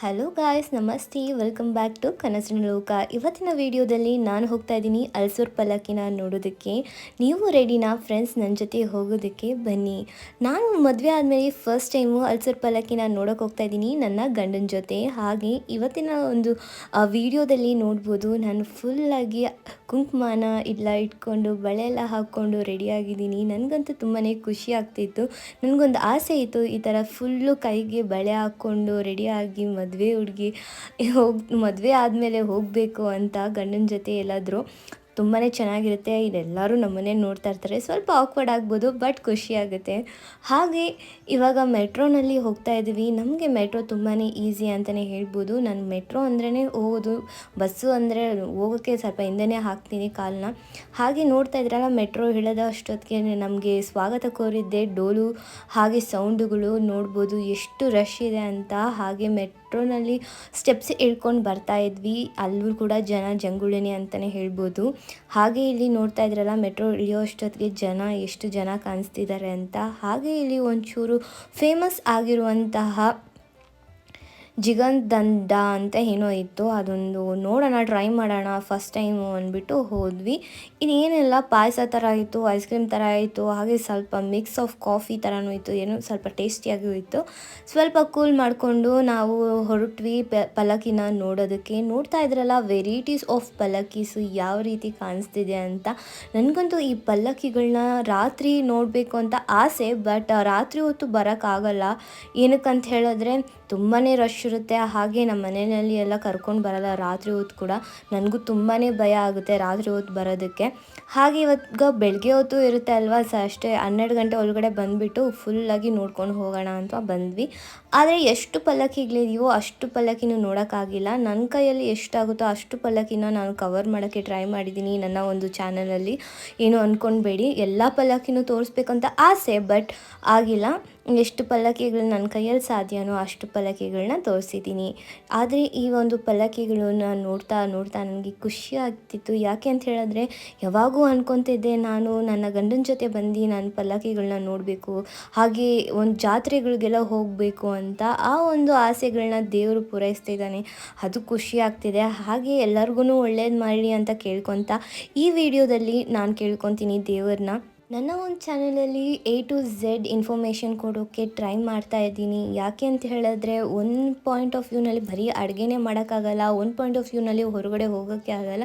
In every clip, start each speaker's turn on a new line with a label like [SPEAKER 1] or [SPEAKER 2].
[SPEAKER 1] Hello guys, ನಮಸ್ತೆ. Welcome back to ಕನಸಿನ ಲೋಕ. ಇವತ್ತಿನ ವಿಡಿಯೋದಲ್ಲಿ ನಾನು ಹೋಗ್ತಾ ಇದ್ದೀನಿ ಅಲ್ಸೂರ್ ಪಲ್ಲಕ್ಕಿನ ನೋಡೋದಕ್ಕೆ. ನೀವು ರೆಡಿನಾ ಫ್ರೆಂಡ್ಸ್ ನನ್ನ ಜೊತೆ ಹೋಗೋದಕ್ಕೆ? ಬನ್ನಿ. ನಾನು ಮದುವೆ ಆದಮೇಲೆ ಫಸ್ಟ್ ಟೈಮು ಅಲ್ಸೂರ್ ಪಲ್ಲಕ್ಕಿನ ನೋಡೋಕೆ ಹೋಗ್ತಾ ಇದ್ದೀನಿ ನನ್ನ ಗಂಡನ ಜೊತೆ. ಹಾಗೆ ಇವತ್ತಿನ ಒಂದು ವಿಡಿಯೋದಲ್ಲಿ ನೋಡ್ಬೋದು, ನಾನು ಫುಲ್ಲಾಗಿ ಕುಂಕುಮನ ಇಟ್ಕೊಂಡು ಬಳೆ ಎಲ್ಲ ಹಾಕ್ಕೊಂಡು ರೆಡಿಯಾಗಿದ್ದೀನಿ. ನನಗಂತೂ ತುಂಬಾ ಖುಷಿ ಆಗ್ತಿತ್ತು. ನನಗೊಂದು ಆಸೆ ಇತ್ತು, ಈ ಥರ ಫುಲ್ಲು ಕೈಗೆ ಬಳೆ ಹಾಕ್ಕೊಂಡು ರೆಡಿಯಾಗಿ ಮದುವೆ ಆದಮೇಲೆ ಹೋಗಬೇಕು ಅಂತ ಗಂಡನ ಜೊತೆ ಎಲ್ಲಾದರೂ. ತುಂಬಾ ಚೆನ್ನಾಗಿರುತ್ತೆ. ಇದೆಲ್ಲರೂ ನಮ್ಮನೆ ನೋಡ್ತಾ ಇರ್ತಾರೆ. ಸ್ವಲ್ಪ ಆಕ್ವರ್ಡ್ ಆಗ್ಬೋದು, ಬಟ್ ಖುಷಿಯಾಗುತ್ತೆ. ಹಾಗೆ ಇವಾಗ ಮೆಟ್ರೋನಲ್ಲಿ ಹೋಗ್ತಾ ಇದ್ದೀವಿ. ನಮಗೆ ಮೆಟ್ರೋ ತುಂಬಾ ಈಸಿ ಅಂತಲೇ ಹೇಳ್ಬೋದು. ನಾನು ಮೆಟ್ರೋ ಅಂದ್ರೇ ಹೋಗೋದು, ಬಸ್ಸು ಅಂದರೆ ಹೋಗೋಕ್ಕೆ ಸ್ವಲ್ಪ ಹಿಂದೆನೇ ಹಾಕ್ತೀನಿ ಕಾಲನ್ನ. ಹಾಗೆ ನೋಡ್ತಾ ಇದ್ರಲ್ಲ, ಮೆಟ್ರೋ ಇಳಿದ ಅಷ್ಟೊತ್ತಿಗೆ ನಮಗೆ ಸ್ವಾಗತ ಕೋರಿದ್ದೆ ಡೋಲು ಹಾಗೆ ಸೌಂಡುಗಳು ನೋಡ್ಬೋದು ಎಷ್ಟು ರಶ್ ಇದೆ ಅಂತ. ಹಾಗೆ ಮೆಟ್ರೋನಲ್ಲಿ ಸ್ಟೆಪ್ಸ್ ಇಳ್ಕೊಂಡು ಬರ್ತಾ ಇದ್ವಿ. ಅಲ್ಲೂ ಕೂಡ ಜಂಗುಳಿನಿ ಅಂತಲೇ ಹೇಳ್ಬೋದು. ಹಾಗೆ ಇಲ್ಲಿ ನೋಡ್ತಾ ಇದ್ರಲ್ಲ, ಮೆಟ್ರೋ ಇಳಿಯೋ ಅಷ್ಟೊತ್ತಿಗೆ ಎಷ್ಟು ಜನ ಕಾಣಿಸ್ತಿದ್ದಾರೆ ಅಂತ. ಹಾಗೆ ಇಲ್ಲಿ ಒಂಚೂರು ಫೇಮಸ್ ಆಗಿರುವಂತಹ ಜಿಗಂದಂಡ ಅಂತ ಏನೋ ಇತ್ತು, ಅದೊಂದು ನೋಡೋಣ, ಟ್ರೈ ಮಾಡೋಣ ಫಸ್ಟ್ ಟೈಮು ಅಂದ್ಬಿಟ್ಟು ಹೋದ್ವಿ. ಇನ್ನೇನೆಲ್ಲ ಪಾಯಸ ಥರ ಇತ್ತು, ಐಸ್ ಕ್ರೀಮ್ ಥರ ಇತ್ತು, ಹಾಗೆ ಸ್ವಲ್ಪ ಮಿಕ್ಸ್ ಆಫ್ ಕಾಫಿ ಥರನೂ ಇತ್ತು, ಏನೋ ಸ್ವಲ್ಪ ಟೇಸ್ಟಿಯಾಗೂ ಇತ್ತು. ಸ್ವಲ್ಪ ಕೂಲ್ ಮಾಡಿಕೊಂಡು ನಾವು ಹೊರಟ್ವಿ ಪಲ್ಲಕ್ಕಿನ ನೋಡೋದಕ್ಕೆ. ನೋಡ್ತಾ ಇದ್ರಲ್ಲ, ವೆರೈಟೀಸ್ ಆಫ್ ಪಲ್ಲಕ್ಕೀಸು ಯಾವ ರೀತಿ ಕಾಣಿಸ್ತಿದೆ ಅಂತ. ನನಗಂತೂ ಈ ಪಲ್ಲಕ್ಕಿಗಳನ್ನ ರಾತ್ರಿ ನೋಡಬೇಕು ಅಂತ ಆಸೆ, ಬಟ್ ರಾತ್ರಿ ಹೊತ್ತು ಬರೋಕ್ಕಾಗಲ್ಲ. ಏನಕ್ಕಂತ ಹೇಳಿದ್ರೆ ತುಂಬಾ ರಶ್ ಇರುತ್ತೆ. ಹಾಗೆ ನಮ್ಮ ಮನೆಯಲ್ಲಿ ಎಲ್ಲ ಕರ್ಕೊಂಡು ಬರಲ್ಲ ರಾತ್ರಿ ಹೊತ್ತು ಕೂಡ. ನನಗೂ ತುಂಬಾ ಭಯ ಆಗುತ್ತೆ ರಾತ್ರಿ ಹೊತ್ತು ಬರೋದಕ್ಕೆ. ಹಾಗೆ ಇವತ್ತು ಬೆಳಗ್ಗೆ ಹೊತ್ತು ಇರುತ್ತೆ ಅಲ್ವಾ, ಅಷ್ಟೇ 12 ಗಂಟೆ ಒಳಗಡೆ ಬಂದುಬಿಟ್ಟು ಫುಲ್ಲಾಗಿ ನೋಡ್ಕೊಂಡು ಹೋಗೋಣ ಅಂತ ಬಂದ್ವಿ. ಆದರೆ ಎಷ್ಟು ಪಲ್ಲಕ್ಕಿಗಳಿದೆಯೋ ಅಷ್ಟು ಪಲ್ಲಕ್ಕಿನೂ ನೋಡೋಕ್ಕಾಗಿಲ್ಲ. ನನ್ನ ಕೈಯಲ್ಲಿ ಎಷ್ಟಾಗುತ್ತೋ ಅಷ್ಟು ಪಲ್ಲಕ್ಕಿನ ನಾನು ಕವರ್ ಮಾಡೋಕ್ಕೆ ಟ್ರೈ ಮಾಡಿದ್ದೀನಿ ನನ್ನ ಒಂದು ಚಾನಲಲ್ಲಿ. ಏನು ಅಂದ್ಕೊಳ್ಬೇಡಿ, ಎಲ್ಲ ಪಲ್ಲಕ್ಕಿನೂ ತೋರಿಸ್ಬೇಕಂತ ಆಸೆ, ಬಟ್ ಆಗಿಲ್ಲ. ಎಷ್ಟು ಪಲ್ಲಕ್ಕಿಗಳು ನನ್ನ ಕೈಯಲ್ಲಿ ಸಾಧ್ಯನೋ ಅಷ್ಟು ಪಲ್ಲಕ್ಕಿಗಳನ್ನ ತೋರಿಸಿದ್ದೀನಿ. ಆದರೆ ಈ ಒಂದು ಪಲ್ಲಕ್ಕಿಗಳನ್ನ ನೋಡ್ತಾ ನನಗೆ ಖುಷಿ ಆಗ್ತಿತ್ತು. ಯಾಕೆ ಅಂತ ಹೇಳಿದ್ರೆ, ಯಾವಾಗೂ ಅಂದ್ಕೊತಿದ್ದೆ ನಾನು ನನ್ನ ಗಂಡನ ಜೊತೆ ಬಂದು ನಾನು ಪಲ್ಲಕ್ಕಿಗಳನ್ನ ನೋಡಬೇಕು, ಹಾಗೆ ಒಂದು ಜಾತ್ರೆಗಳಿಗೆಲ್ಲ ಹೋಗಬೇಕು ಅಂತ. ಆ ಒಂದು ಆಸೆಗಳನ್ನ ದೇವರು ಪೂರೈಸ್ತಿದ್ದಾನೆ, ಅದು ಖುಷಿ ಆಗ್ತಿದೆ. ಹಾಗೆ ಎಲ್ಲರಿಗೂ ಒಳ್ಳೇದು ಮಾಡಲಿ ಅಂತ ಕೇಳ್ಕೊತ ಈ ವಿಡಿಯೋದಲ್ಲಿ ನಾನು ಕೇಳ್ಕೊತೀನಿ ದೇವ್ರನ್ನ. ನನ್ನ ಒಂದು ಚಾನಲಲ್ಲಿ A to Z ಇನ್ಫಾರ್ಮೇಷನ್ ಕೊಡೋಕ್ಕೆ ಟ್ರೈ ಮಾಡ್ತಾ ಇದ್ದೀನಿ. ಯಾಕೆ ಅಂತ ಹೇಳಿದ್ರೆ, ಒಂದು ಪಾಯಿಂಟ್ ಆಫ್ ವ್ಯೂನಲ್ಲಿ ಬರೀ ಅಡುಗೆನೇ ಮಾಡೋಕ್ಕಾಗಲ್ಲ, ಒಂದು ಪಾಯಿಂಟ್ ಆಫ್ ವ್ಯೂನಲ್ಲಿ ಹೊರಗಡೆ ಹೋಗೋಕ್ಕೆ ಆಗಲ್ಲ.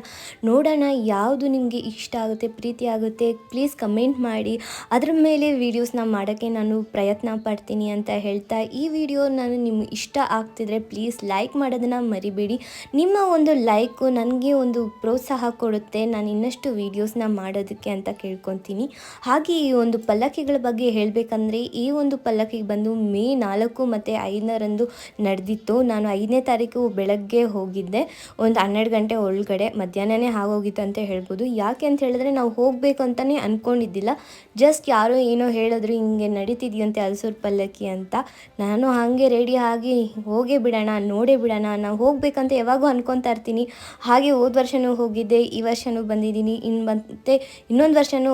[SPEAKER 1] ನೋಡೋಣ ಯಾವುದು ನಿಮಗೆ ಇಷ್ಟ ಆಗುತ್ತೆ, ಪ್ರೀತಿ ಆಗುತ್ತೆ, ಪ್ಲೀಸ್ ಕಮೆಂಟ್ ಮಾಡಿ. ಅದ್ರ ಮೇಲೆ ವೀಡಿಯೋಸ್ನ ಮಾಡೋಕ್ಕೆ ನಾನು ಪ್ರಯತ್ನ ಪಡ್ತೀನಿ ಅಂತ ಹೇಳ್ತಾ, ಈ ವಿಡಿಯೋ ನಿಮ್ಗೆ ಇಷ್ಟ ಆಗ್ತಿದ್ರೆ ಪ್ಲೀಸ್ ಲೈಕ್ ಮಾಡೋದನ್ನು ಮರಿಬೇಡಿ. ನಿಮ್ಮ ಒಂದು ಲೈಕು ನನಗೆ ಒಂದು ಪ್ರೋತ್ಸಾಹ ಕೊಡುತ್ತೆ ನಾನು ಇನ್ನಷ್ಟು ವೀಡಿಯೋಸ್ನ ಮಾಡೋದಕ್ಕೆ ಅಂತ ಕೇಳ್ಕೊತೀನಿ. ಹಾಗೆ ಈ ಒಂದು ಪಲ್ಲಕ್ಕಿಗಳ ಬಗ್ಗೆ ಹೇಳಬೇಕಂದ್ರೆ, ಈ ಒಂದು ಪಲ್ಲಕ್ಕಿಗೆ ಬಂದು ಮೇ 4 ಮತ್ತು 5ರಂದು ನಡೆದಿತ್ತು. ನಾನು 5ನೇ ತಾರೀಕು ಬೆಳಗ್ಗೆ ಹೋಗಿದ್ದೆ, ಒಂದು 12 ಗಂಟೆ ಒಳಗಡೆ, ಮಧ್ಯಾಹ್ನನೇ ಆಗೋಗಿತ್ತು ಅಂತ ಹೇಳ್ಬೋದು. ಯಾಕೆ ಅಂತ ಹೇಳಿದ್ರೆ, ನಾವು ಹೋಗಬೇಕು ಅಂತಲೇ ಅಂದ್ಕೊಂಡಿದ್ದಿಲ್ಲ. ಜಸ್ಟ್ ಯಾರೋ ಏನೋ ಹೇಳಿದ್ರು, ಹಿಂಗೆ ನಡೀತಿದೆಯಂತೆ ಅಲ್ಸೂರ್ ಪಲ್ಲಕ್ಕಿ ಅಂತ. ನಾನು ಹಾಗೆ ರೆಡಿ ಆಗಿ ಹೋಗೇ ಬಿಡೋಣ, ನೋಡೇ ಬಿಡೋಣ, ನಾವು ಹೋಗಬೇಕಂತ ಯಾವಾಗೂ ಅಂದ್ಕೊತಾ ಇರ್ತೀನಿ. ಹಾಗೆ ಹೋದ ವರ್ಷವೂ ಹೋಗಿದ್ದೆ, ಈ ವರ್ಷವೂ ಬಂದಿದ್ದೀನಿ. ಮತ್ತೆ ಇನ್ನೊಂದು ವರ್ಷವೂ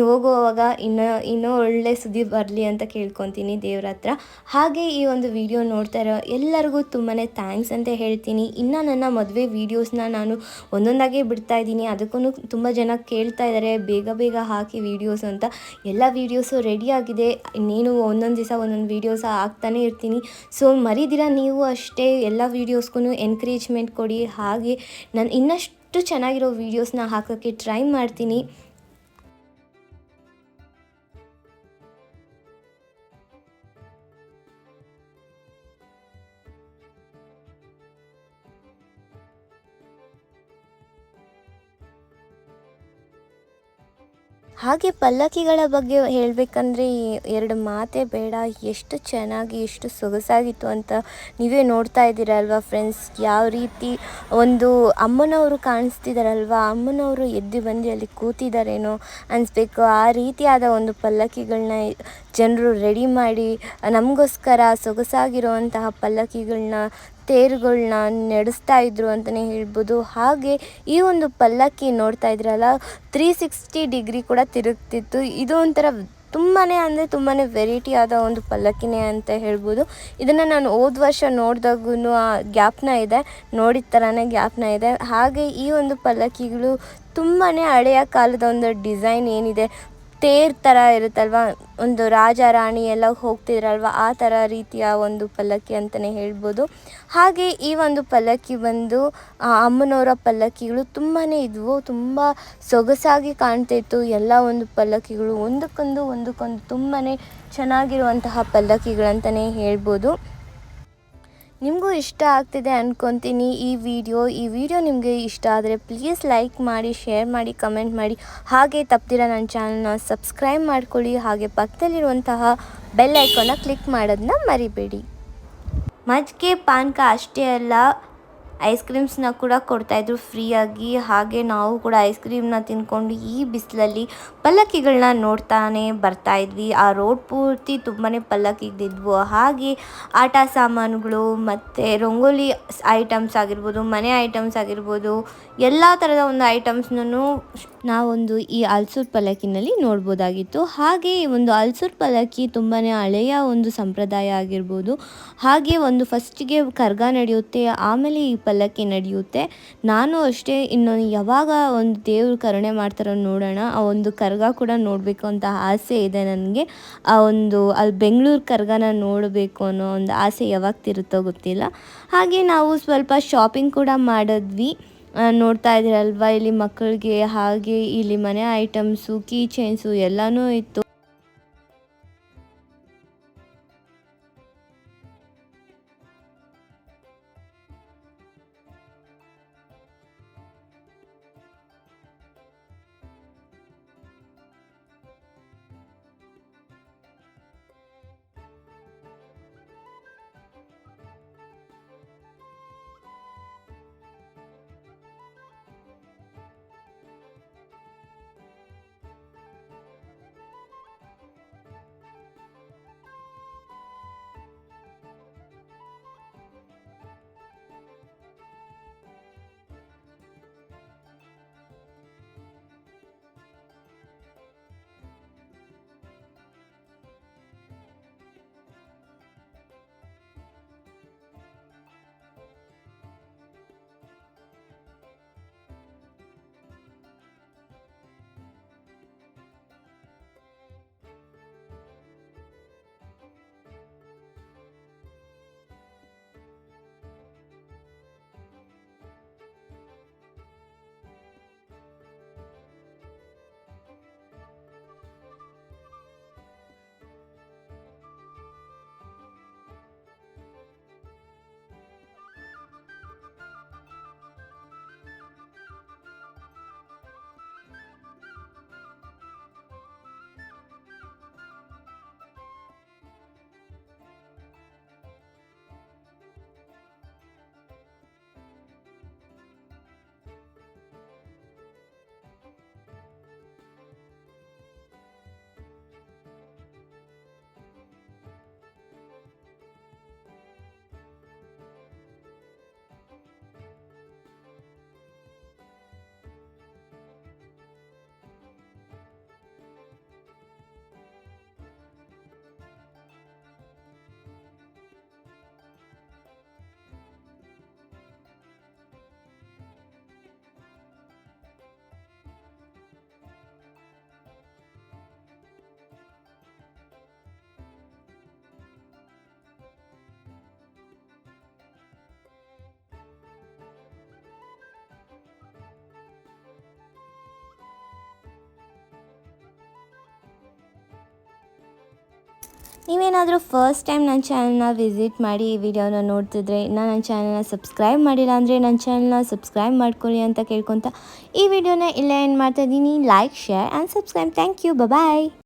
[SPEAKER 1] ಹೋಗುವಾಗ ಇನ್ನೂ ಒಳ್ಳೆ ಸುದ್ದಿ ಬರಲಿ ಅಂತ ಕೇಳ್ಕೊತೀನಿ ದೇವ್ರ ಹತ್ರ. ಹಾಗೆ ಈ ಒಂದು ವಿಡಿಯೋ ನೋಡ್ತಾ ಇರೋ ಎಲ್ಲರಿಗೂ ತುಂಬಾ ಥ್ಯಾಂಕ್ಸ್ ಅಂತ ಹೇಳ್ತೀನಿ. ಇನ್ನು ನನ್ನ ಮದುವೆ ವೀಡಿಯೋಸ್ನ ನಾನು ಒಂದೊಂದಾಗೆ ಬಿಡ್ತಾ ಇದ್ದೀನಿ. ಅದಕ್ಕೂ ತುಂಬ ಜನ ಕೇಳ್ತಾ ಇದ್ದಾರೆ, ಬೇಗ ಹಾಕಿ ವೀಡಿಯೋಸ್ ಅಂತ. ಎಲ್ಲ ವೀಡಿಯೋಸು ರೆಡಿ ಆಗಿದೆ, ಇನ್ನೇನು ಒಂದೊಂದು ದಿವಸ ಒಂದೊಂದು ವೀಡಿಯೋಸ್ ಹಾಕ್ತಾನೆ ಇರ್ತೀನಿ. ಸೊ ಮರಿದಿರ ನೀವು ಅಷ್ಟೇ ಎಲ್ಲ ವೀಡಿಯೋಸ್ಗೂ ಎನ್ಕರೇಜ್ಮೆಂಟ್ ಕೊಡಿ. ಹಾಗೆ ನಾನು ಇನ್ನಷ್ಟು ಚೆನ್ನಾಗಿರೋ ವೀಡಿಯೋಸ್ನ ಹಾಕೋಕ್ಕೆ ಟ್ರೈ ಮಾಡ್ತೀನಿ. ಹಾಗೆ ಪಲ್ಲಕ್ಕಿಗಳ ಬಗ್ಗೆ ಹೇಳಬೇಕಂದ್ರೆ 2 ಮಾತೇ ಬೇಡ, ಎಷ್ಟು ಚೆನ್ನಾಗಿ ಎಷ್ಟು ಸೊಗಸಾಗಿತ್ತು ಅಂತ ನೀವೇ ನೋಡ್ತಾ ಇದ್ದೀರಲ್ವ ಫ್ರೆಂಡ್ಸ್. ಯಾವ ರೀತಿ ಒಂದು ಅಮ್ಮನವರು ಕಾಣಿಸ್ತಿದ್ದಾರಲ್ವ, ಅಮ್ಮನವರು ಎದ್ದು ಬಂದು ಅಲ್ಲಿ ಕೂತಿದ್ದಾರೇನೋ ಅನಿಸ್ಬೇಕು. ಆ ರೀತಿಯಾದ ಒಂದು ಪಲ್ಲಕ್ಕಿಗಳನ್ನ ಜನರು ರೆಡಿ ಮಾಡಿ ನಮಗೋಸ್ಕರ ಸೊಗಸಾಗಿರುವಂತಹ ಪಲ್ಲಕ್ಕಿಗಳನ್ನ ತೇರುಗಳನ್ನ ನಡೆಸ್ತಾ ಇದ್ರು ಅಂತಲೇ ಹೇಳ್ಬೋದು. ಹಾಗೆ ಈ ಒಂದು ಪಲ್ಲಕ್ಕಿ ನೋಡ್ತಾ ಇದ್ರಲ್ಲ, 360 ಡಿಗ್ರಿ ಕೂಡ ತಿರುಗ್ತಿತ್ತು. ಇದು ಒಂಥರ ತುಂಬಾ ಅಂದರೆ ತುಂಬಾ ವೆರೈಟಿ ಆದ ಒಂದು ಪಲ್ಲಕ್ಕಿನೇ ಅಂತ ಹೇಳ್ಬೋದು. ಇದನ್ನು ನಾನು ಹೋದ ವರ್ಷ ನೋಡಿದಾಗೂ ಆ ಜ್ಞಾಪನ ಇದೆ, ನೋಡಿದ ಥರನೇ ಜ್ಞಾಪನ ಇದೆ. ಹಾಗೆ ಈ ಒಂದು ಪಲ್ಲಕ್ಕಿಗಳು ತುಂಬಾ ಹಳೆಯ ಕಾಲದ ಒಂದು ಡಿಸೈನ್ ಏನಿದೆ, ತೇರ್ ಥರ ಇರುತ್ತಲ್ವ, ಒಂದು ರಾಜ ರಾಣಿ ಎಲ್ಲ ಹೋಗ್ತಿದ್ರಲ್ವ ಆ ಥರ ರೀತಿಯ ಒಂದು ಪಲ್ಲಕ್ಕಿ ಅಂತಲೇ ಹೇಳ್ಬೋದು. ಹಾಗೆ ಈ ಒಂದು ಪಲ್ಲಕ್ಕಿ ಬಂದು ಅಮ್ಮನವರ ಪಲ್ಲಕ್ಕಿಗಳು ತುಂಬಾ ಇದ್ವು, ತುಂಬ ಸೊಗಸಾಗಿ ಕಾಣ್ತಾಯಿತ್ತು. ಎಲ್ಲ ಒಂದು ಪಲ್ಲಕ್ಕಿಗಳು ಒಂದಕ್ಕೊಂದು ತುಂಬಾ ಚೆನ್ನಾಗಿರುವಂತಹ ಪಲ್ಲಕ್ಕಿಗಳಂತಲೇ ಹೇಳ್ಬೋದು. ನಿಮಗೂ ಇಷ್ಟ ಆಗ್ತಿದೆ ಅಂದ್ಕೊತೀನಿ ಈ ವಿಡಿಯೋ ನಿಮಗೆ ಇಷ್ಟ ಆದರೆ ಪ್ಲೀಸ್ ಲೈಕ್ ಮಾಡಿ, ಶೇರ್ ಮಾಡಿ, ಕಮೆಂಟ್ ಮಾಡಿ. ಹಾಗೆ ತಪ್ಪದಿರ ನನ್ನ ಚಾನಲ್ನ ಸಬ್ಸ್ಕ್ರೈಬ್ ಮಾಡ್ಕೊಳ್ಳಿ. ಹಾಗೆ ಪಕ್ಕದಲ್ಲಿರುವಂತಹ ಬೆಲ್ ಐಕಾನ್ನ ಕ್ಲಿಕ್ ಮಾಡೋದನ್ನ ಮರಿಬೇಡಿ. ಮಜ್ಜಿಗೆ ಪಾನಕ ಅಷ್ಟೇ ಅಲ್ಲ, ಐಸ್ ಕ್ರೀಮ್ಸ್ನ ಕೂಡ ಕೊಡ್ತಾಯಿದ್ರು ಫ್ರೀಯಾಗಿ. ಹಾಗೆ ನಾವು ಕೂಡ ಐಸ್ ಕ್ರೀಮ್ನ ತಿಂದ್ಕೊಂಡು ಈ ಬಿಸಿಲಲ್ಲಿ ಪಲ್ಲಕ್ಕಿಗಳನ್ನ ನೋಡ್ತಾನೆ ಬರ್ತಾಯಿದ್ವಿ. ಆ ರೋಡ್ ಪೂರ್ತಿ ತುಂಬಾ ಪಲ್ಲಕ್ಕಿಗಳಿದ್ವು. ಹಾಗೆ ಆಟ ಸಾಮಾನುಗಳು ಮತ್ತು ರಂಗೋಲಿ ಐಟಮ್ಸ್ ಆಗಿರ್ಬೋದು, ಮನೆ ಐಟಮ್ಸ್ ಆಗಿರ್ಬೋದು, ಎಲ್ಲ ಥರದ ಒಂದು ಐಟಮ್ಸ್ನೂ ನಾವೊಂದು ಈ ಹಲ್ಸೂರು ಪಲ್ಲಕ್ಕಿನಲ್ಲಿ ನೋಡ್ಬೋದಾಗಿತ್ತು. ಹಾಗೆ ಒಂದು ಹಲ್ಸೂರು ಪಲ್ಲಕ್ಕಿ ತುಂಬಾ ಹಳೆಯ ಒಂದು ಸಂಪ್ರದಾಯ ಆಗಿರ್ಬೋದು. ಹಾಗೆ ಒಂದು ಫಸ್ಟಿಗೆ ಕರ್ಗ ನಡೆಯುತ್ತೆ, ಆಮೇಲೆ ಈ ಪಲ್ಲಕ್ಕಿ ನಡೆಯುತ್ತೆ. ನಾನು ಅಷ್ಟೇ ಇನ್ನು ಯಾವಾಗ ಒಂದು ದೇವರು ಕರುಣೆ ಮಾಡ್ತಾರೋ ನೋಡೋಣ. ಆ ಒಂದು ಕರ್ಗ ಕೂಡ ನೋಡಬೇಕು ಅಂತ ಆಸೆ ಇದೆ ನನಗೆ. ಅಲ್ಲಿ ಬೆಂಗಳೂರು ಕರ್ಗನ ನೋಡಬೇಕು ಅನ್ನೋ ಒಂದು ಆಸೆ ಯಾವಾಗ ತಿರುತ್ತೋ ಗೊತ್ತಿಲ್ಲ. ಹಾಗೆ ನಾವು ಸ್ವಲ್ಪ ಶಾಪಿಂಗ್ ಕೂಡ ಮಾಡಿದ್ವಿ. ನೋಡ್ತಾ ಇದ್ದೀರಲ್ವ ಇಲ್ಲಿ ಮಕ್ಕಳಿಗೆ, ಹಾಗೆ ಇಲ್ಲಿ ಮನೆ ಐಟಮ್ಸು, ಕೀ ಚೈನ್ಸು ಎಲ್ಲನೂ ಇತ್ತು. ನೀವೇನಾದರೂ ಫಸ್ಟ್ ಟೈಮ್ ನನ್ನ ಚಾನಲ್ನ ವಿಸಿಟ್ ಮಾಡಿ ಈ ವಿಡಿಯೋನ ನೋಡ್ತಿದ್ರೆ, ನನ್ನ ಚಾನಲ್ನ ಸಬ್ಸ್ಕ್ರೈಬ್ ಮಾಡಿಲ್ಲ ಅಂದರೆ ನನ್ನ ಚಾನಲ್ನ ಸಬ್ಸ್ಕ್ರೈಬ್ ಮಾಡ್ಕೊಳ್ಳಿ ಅಂತ ಕೇಳ್ಕೊತ ಈ ವಿಡಿಯೋನ ಇಲ್ಲೇ ಎಂಡ್ ಮಾಡ್ತಾಯಿದ್ದೀನಿ. Like, share and subscribe. Thank you. Bye.